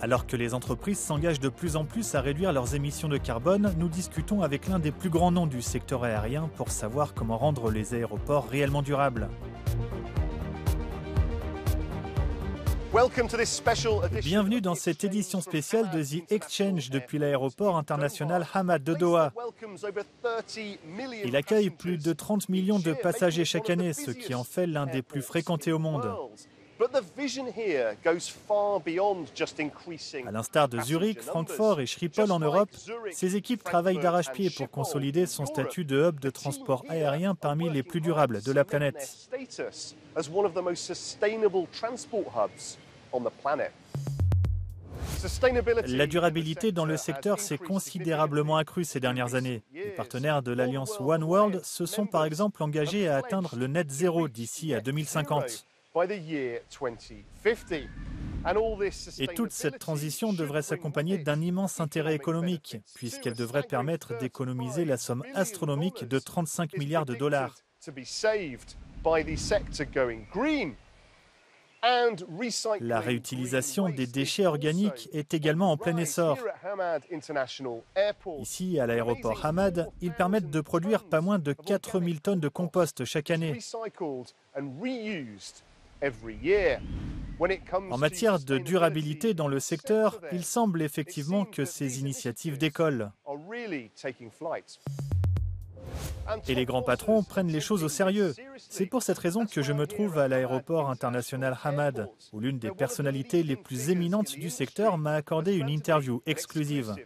Alors que les entreprises s'engagent de plus en plus à réduire leurs émissions de carbone, nous discutons avec l'un des plus grands noms du secteur aérien pour savoir comment rendre les aéroports réellement durables. Bienvenue dans cette édition spéciale de The Exchange depuis l'aéroport international Hamad de Doha. Il accueille plus de 30 millions de passagers chaque année, ce qui en fait l'un des plus fréquentés au monde. À l'instar de Zurich, Francfort et Schiphol en Europe, ces équipes travaillent d'arrache-pied pour consolider son statut de hub de transport aérien parmi les plus durables de la planète. La durabilité dans le secteur s'est considérablement accrue ces dernières années. Les partenaires de l'alliance One World se sont par exemple engagés à atteindre le net zéro d'ici à 2050. Et toute cette transition devrait s'accompagner d'un immense intérêt économique, puisqu'elle devrait permettre d'économiser la somme astronomique de 35 milliards de dollars. La réutilisation des déchets organiques est également en plein essor. Ici, à l'aéroport Hamad, ils permettent de produire pas moins de 4000 tonnes de compost chaque année. En matière de durabilité dans le secteur, il semble effectivement que ces initiatives décollent. Et les grands patrons prennent les choses au sérieux. C'est pour cette raison que je me trouve à l'aéroport international Hamad, où l'une des personnalités les plus éminentes du secteur m'a accordé une interview exclusive.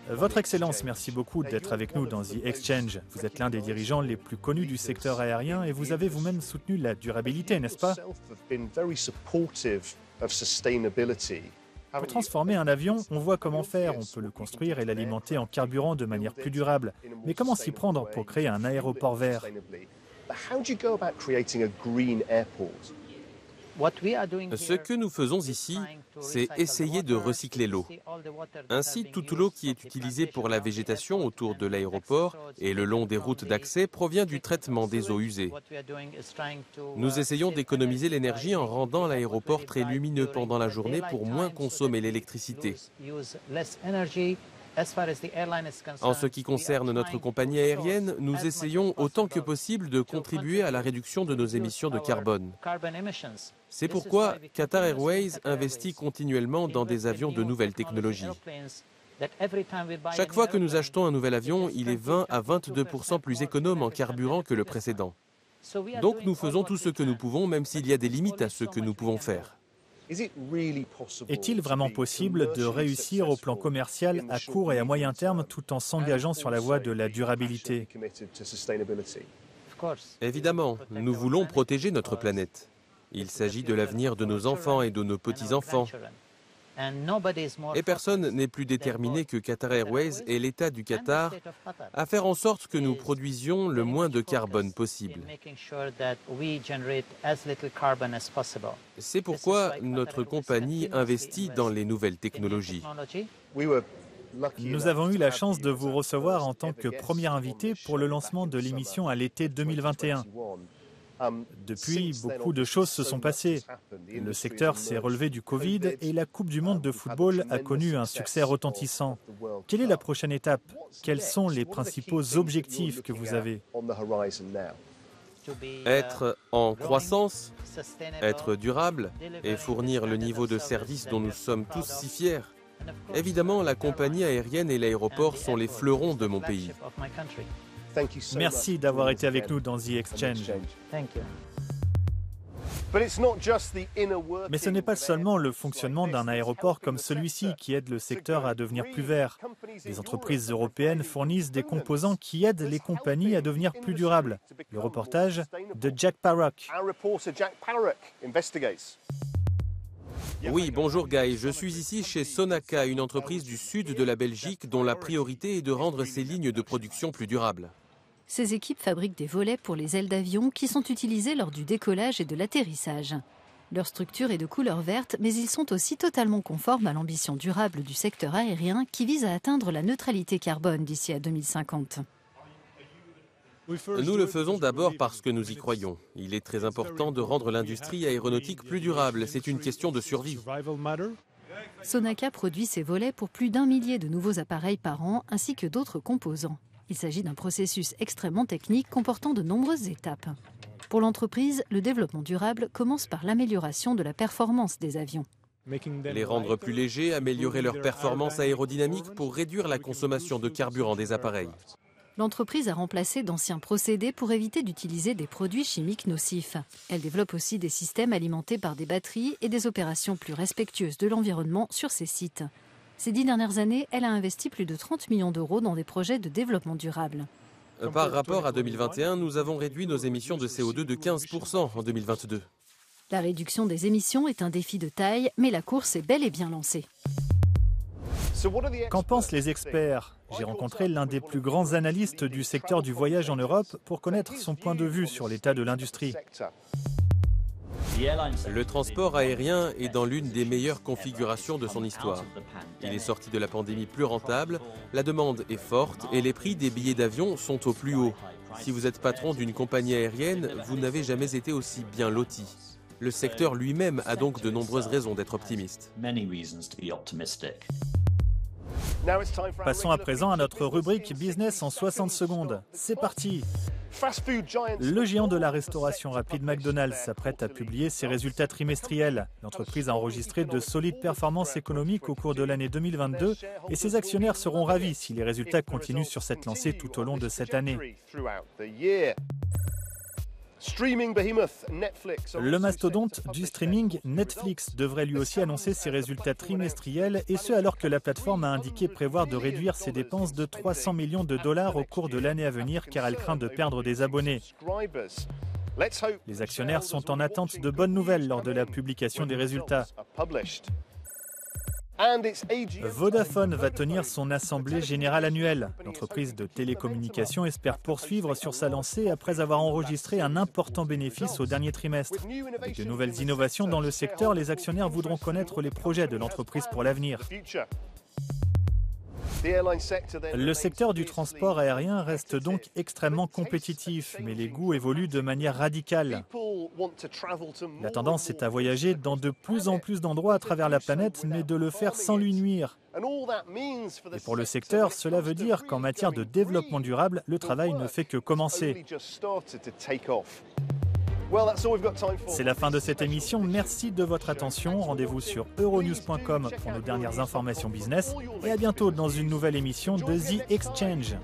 Votre Excellence, merci beaucoup d'être avec nous dans The Exchange. Vous êtes l'un des dirigeants les plus connus du secteur aérien et vous avez vous-même soutenu la durabilité, n'est-ce pas? Pour transformer un avion, on voit comment faire. On peut le construire et l'alimenter en carburant de manière plus durable. Mais comment s'y prendre pour créer un aéroport vert? Ce que nous faisons ici, c'est essayer de recycler l'eau. Ainsi, toute l'eau qui est utilisée pour la végétation autour de l'aéroport et le long des routes d'accès provient du traitement des eaux usées. Nous essayons d'économiser l'énergie en rendant l'aéroport très lumineux pendant la journée pour moins consommer l'électricité. En ce qui concerne notre compagnie aérienne, nous essayons autant que possible de contribuer à la réduction de nos émissions de carbone. C'est pourquoi Qatar Airways investit continuellement dans des avions de nouvelles technologies. Chaque fois que nous achetons un nouvel avion, il est 20 à 22% plus économe en carburant que le précédent. Donc nous faisons tout ce que nous pouvons, même s'il y a des limites à ce que nous pouvons faire. Est-il vraiment possible de réussir au plan commercial à court et à moyen terme tout en s'engageant sur la voie de la durabilité? Évidemment, nous voulons protéger notre planète. Il s'agit de l'avenir de nos enfants et de nos petits-enfants. Et personne n'est plus déterminé que Qatar Airways et l'État du Qatar à faire en sorte que nous produisions le moins de carbone possible. C'est pourquoi notre compagnie investit dans les nouvelles technologies. Nous avons eu la chance de vous recevoir en tant que premier invité pour le lancement de l'émission à l'été 2021. Depuis, beaucoup de choses se sont passées. Le secteur s'est relevé du Covid et la Coupe du monde de football a connu un succès retentissant. Quelle est la prochaine étape? Quels sont les principaux objectifs que vous avez? Être en croissance, être durable et fournir le niveau de service dont nous sommes tous si fiers. Évidemment, la compagnie aérienne et l'aéroport sont les fleurons de mon pays. Merci d'avoir été avec nous dans The Exchange. Mais ce n'est pas seulement le fonctionnement d'un aéroport comme celui-ci qui aide le secteur à devenir plus vert. Les entreprises européennes fournissent des composants qui aident les compagnies à devenir plus durables. Le reportage de Jack Parrock. Oui, bonjour Guy. Je suis ici chez Sonaca, une entreprise du sud de la Belgique dont la priorité est de rendre ses lignes de production plus durables. Ces équipes fabriquent des volets pour les ailes d'avion qui sont utilisés lors du décollage et de l'atterrissage. Leur structure est de couleur verte, mais ils sont aussi totalement conformes à l'ambition durable du secteur aérien qui vise à atteindre la neutralité carbone d'ici à 2050. Nous le faisons d'abord parce que nous y croyons. Il est très important de rendre l'industrie aéronautique plus durable. C'est une question de survie. Sonaca produit ses volets pour plus d'1 millier de nouveaux appareils par an, ainsi que d'autres composants. Il s'agit d'un processus extrêmement technique comportant de nombreuses étapes. Pour l'entreprise, le développement durable commence par l'amélioration de la performance des avions. Les rendre plus légers, améliorer leur performance aérodynamique pour réduire la consommation de carburant des appareils. L'entreprise a remplacé d'anciens procédés pour éviter d'utiliser des produits chimiques nocifs. Elle développe aussi des systèmes alimentés par des batteries et des opérations plus respectueuses de l'environnement sur ses sites. Ces 10 dernières années, elle a investi plus de 30 millions d'euros dans des projets de développement durable. Par rapport à 2021, nous avons réduit nos émissions de CO2 de 15% en 2022. La réduction des émissions est un défi de taille, mais la course est bel et bien lancée. Qu'en pensent les experts? J'ai rencontré l'un des plus grands analystes du secteur du voyage en Europe pour connaître son point de vue sur l'état de l'industrie. Le transport aérien est dans l'une des meilleures configurations de son histoire. Il est sorti de la pandémie plus rentable, la demande est forte et les prix des billets d'avion sont au plus haut. Si vous êtes patron d'une compagnie aérienne, vous n'avez jamais été aussi bien loti. Le secteur lui-même a donc de nombreuses raisons d'être optimiste. Passons à présent à notre rubrique Business en 60 secondes. C'est parti! Le géant de la restauration rapide McDonald's s'apprête à publier ses résultats trimestriels. L'entreprise a enregistré de solides performances économiques au cours de l'année 2022 et ses actionnaires seront ravis si les résultats continuent sur cette lancée tout au long de cette année. Le mastodonte du streaming Netflix devrait lui aussi annoncer ses résultats trimestriels, et ce alors que la plateforme a indiqué prévoir de réduire ses dépenses de 300 millions de dollars au cours de l'année à venir car elle craint de perdre des abonnés. Les actionnaires sont en attente de bonnes nouvelles lors de la publication des résultats. Vodafone va tenir son assemblée générale annuelle. L'entreprise de télécommunications espère poursuivre sur sa lancée après avoir enregistré un important bénéfice au dernier trimestre. Avec de nouvelles innovations dans le secteur, les actionnaires voudront connaître les projets de l'entreprise pour l'avenir. Le secteur du transport aérien reste donc extrêmement compétitif, mais les goûts évoluent de manière radicale. La tendance est à voyager dans de plus en plus d'endroits à travers la planète, mais de le faire sans lui nuire. Et pour le secteur, cela veut dire qu'en matière de développement durable, le travail ne fait que commencer. C'est la fin de cette émission. Merci de votre attention. Rendez-vous sur euronews.com pour nos dernières informations business. Et à bientôt dans une nouvelle émission de The Exchange.